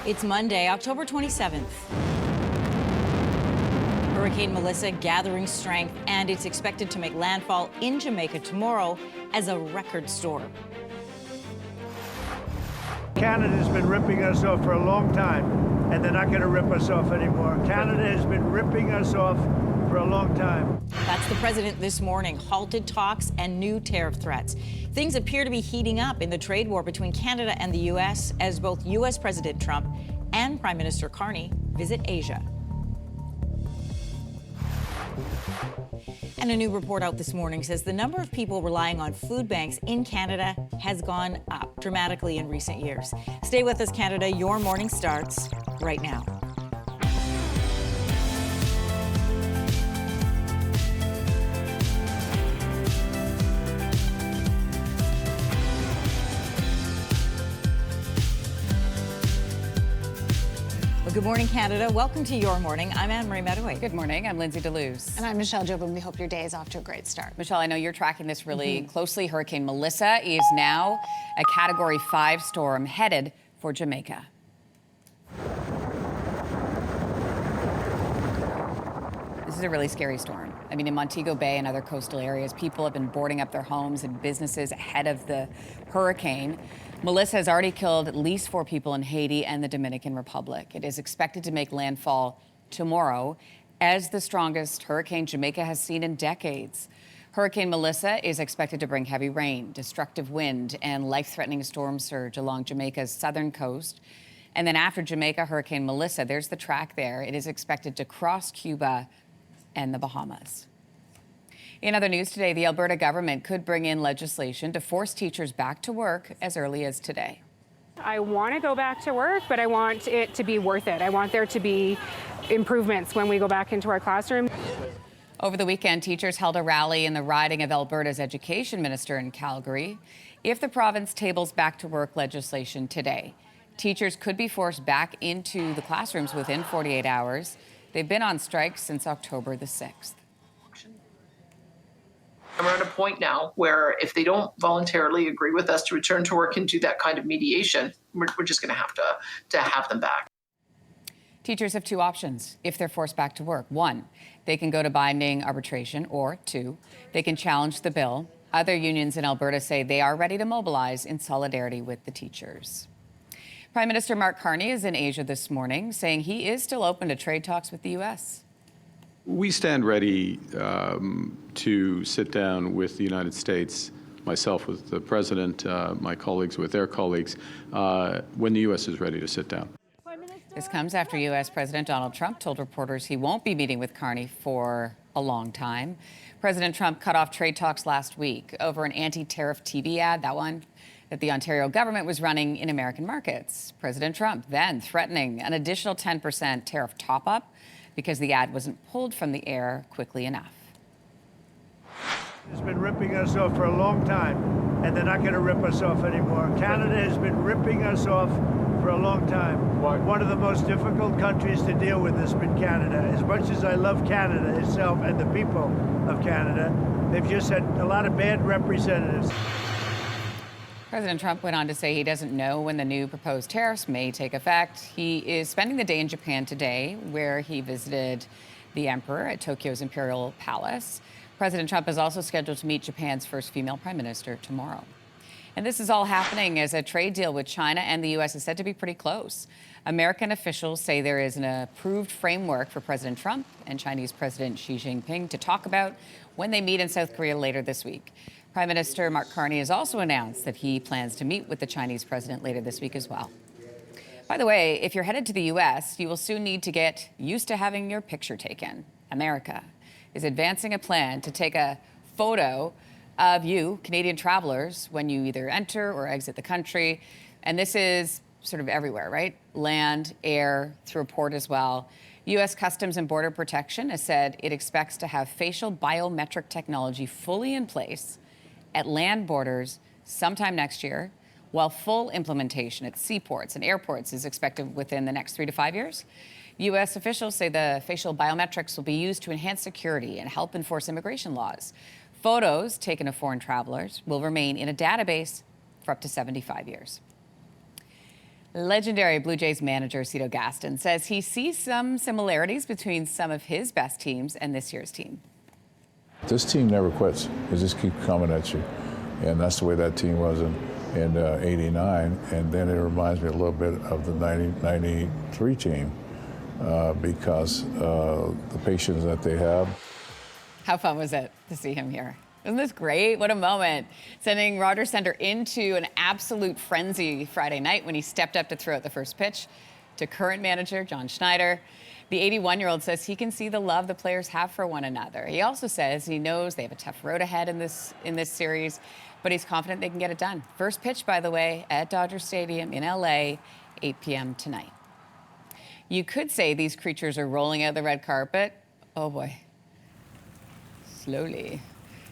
It's Monday, October 27th. Hurricane Melissa gathering strength, and it's expected to make landfall in Jamaica tomorrow as a record storm. Canada's been ripping us off for a long time, and they're not going to rip us off anymore. Canada has been ripping us off for a long time. That's the president this morning, halted talks and new tariff threats. Things appear to be heating up in the trade war between Canada and the U.S. as both U.S. President Trump and Prime Minister Carney visit Asia. And a new report out this morning says the number of people relying on food banks in Canada has gone up dramatically in recent years. Stay with us, Canada. Your morning starts right now. Good morning, Canada. Welcome to Your Morning. I'm Anne-Marie Mediwake. Good morning. I'm Lindsey Deluce. And I'm Michelle Jobin. We hope your day is off to a great start. Michelle, I know you're tracking this really closely. Hurricane Melissa is now a Category 5 storm headed for Jamaica. This is a really scary storm. I mean, in Montego Bay and other coastal areas, people have been boarding up their homes and businesses ahead of the hurricane. Melissa has already killed at least 4 people in Haiti and the Dominican Republic. It is expected to make landfall tomorrow as the strongest hurricane Jamaica has seen in decades. Hurricane Melissa is expected to bring heavy rain, destructive wind, and life-threatening storm surge along Jamaica's southern coast. And then after Jamaica, Hurricane Melissa, there's the track there. It is expected to cross Cuba and the Bahamas. In other news today, the Alberta government could bring in legislation to force teachers back to work as early as today. I want to go back to work, but I want it to be worth it. I want there to be improvements when we go back into our classroom. Over the weekend, teachers held a rally in the riding of Alberta's education minister in Calgary. If the province tables back to work legislation today, teachers could be forced back into the classrooms within 48 hours. They've been on strike since October the 6th. We're at a point now where if they don't voluntarily agree with us to return to work and do that kind of mediation, we're just going to have them back. Teachers have 2 options if they're forced back to work. 1, they can go to binding arbitration, or 2, they can challenge the bill. Other unions in Alberta say they are ready to mobilize in solidarity with the teachers. Prime Minister Mark Carney is in Asia this morning, saying he is still open to trade talks with the U.S. We stand ready to sit down with the United States, myself with the President, my colleagues with their colleagues, when the U.S. is ready to sit down. This comes after U.S. President Donald Trump told reporters he won't be meeting with Carney for a long time. President Trump cut off trade talks last week over an anti-tariff TV ad, that one, that the Ontario government was running in American markets. President Trump then threatening an additional 10% tariff top-up because the ad wasn't pulled from the air quickly enough. It's been ripping us off for a long time, and they're not going to rip us off anymore. Canada has been ripping us off for a long time. One of the most difficult countries to deal with has been Canada. As much as I love Canada itself and the people of Canada, they've just had a lot of bad representatives. President Trump went on to say he doesn't know when the new proposed tariffs may take effect. He is spending the day in Japan today, where he visited the emperor at Tokyo's Imperial Palace. President Trump is also scheduled to meet Japan's first female prime minister tomorrow. And this is all happening as a trade deal with China and the U.S. is said to be pretty close. American officials say there is an approved framework for President Trump and Chinese President Xi Jinping to talk about when they meet in South Korea later this week. Prime Minister Mark Carney has also announced that he plans to meet with the Chinese president later this week as well. By the way, if you're headed to the U.S., you will soon need to get used to having your picture taken. America is advancing a plan to take a photo of you, Canadian travelers, when you either enter or exit the country. And this is sort of everywhere, right? Land, air, through a port as well. U.S. Customs and Border Protection has said it expects to have facial biometric technology fully in place at land borders sometime next year, while full implementation at seaports and airports is expected within the next 3 to 5 years. U.S. officials say the facial biometrics will be used to enhance security and help enforce immigration laws. Photos taken of foreign travelers will remain in a database for up to 75 years. Legendary Blue Jays manager Cito Gaston says he sees some similarities between some of his best teams and this year's team. This team never quits. They just keep coming at you. And that's the way that team was in '89. And then it reminds me a little bit of the '93 team because the patience that they have. How fun was it to see him here? Isn't this great? What a moment. Sending Roger Center into an absolute frenzy Friday night when he stepped up to throw out the first pitch to current manager John Schneider. The 81-year-old says he can see the love the players have for one another. He also says he knows they have a tough road ahead in this series, but he's confident they can get it done. First pitch, by the way, at Dodger Stadium in LA, 8 p.m. tonight. You could say these creatures are rolling out the red carpet. Oh boy. Slowly.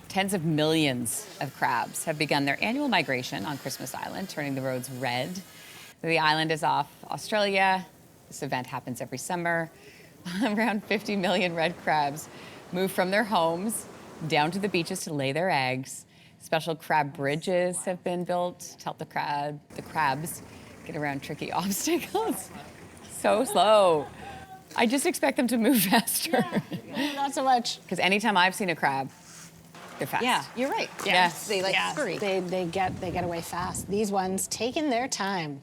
Tens of millions of crabs have begun their annual migration on Christmas Island, turning the roads red. The island is off Australia. This event happens every summer. Around 50 million red crabs move from their homes down to the beaches to lay their eggs. Special crab bridges have been built to help the crabs get around tricky obstacles. So slow. I just expect them to move faster. Yeah, not so much. Because anytime I've seen a crab, they're fast. Yeah, you're right. Yes. They like scurry. They get away fast. These ones taking their time.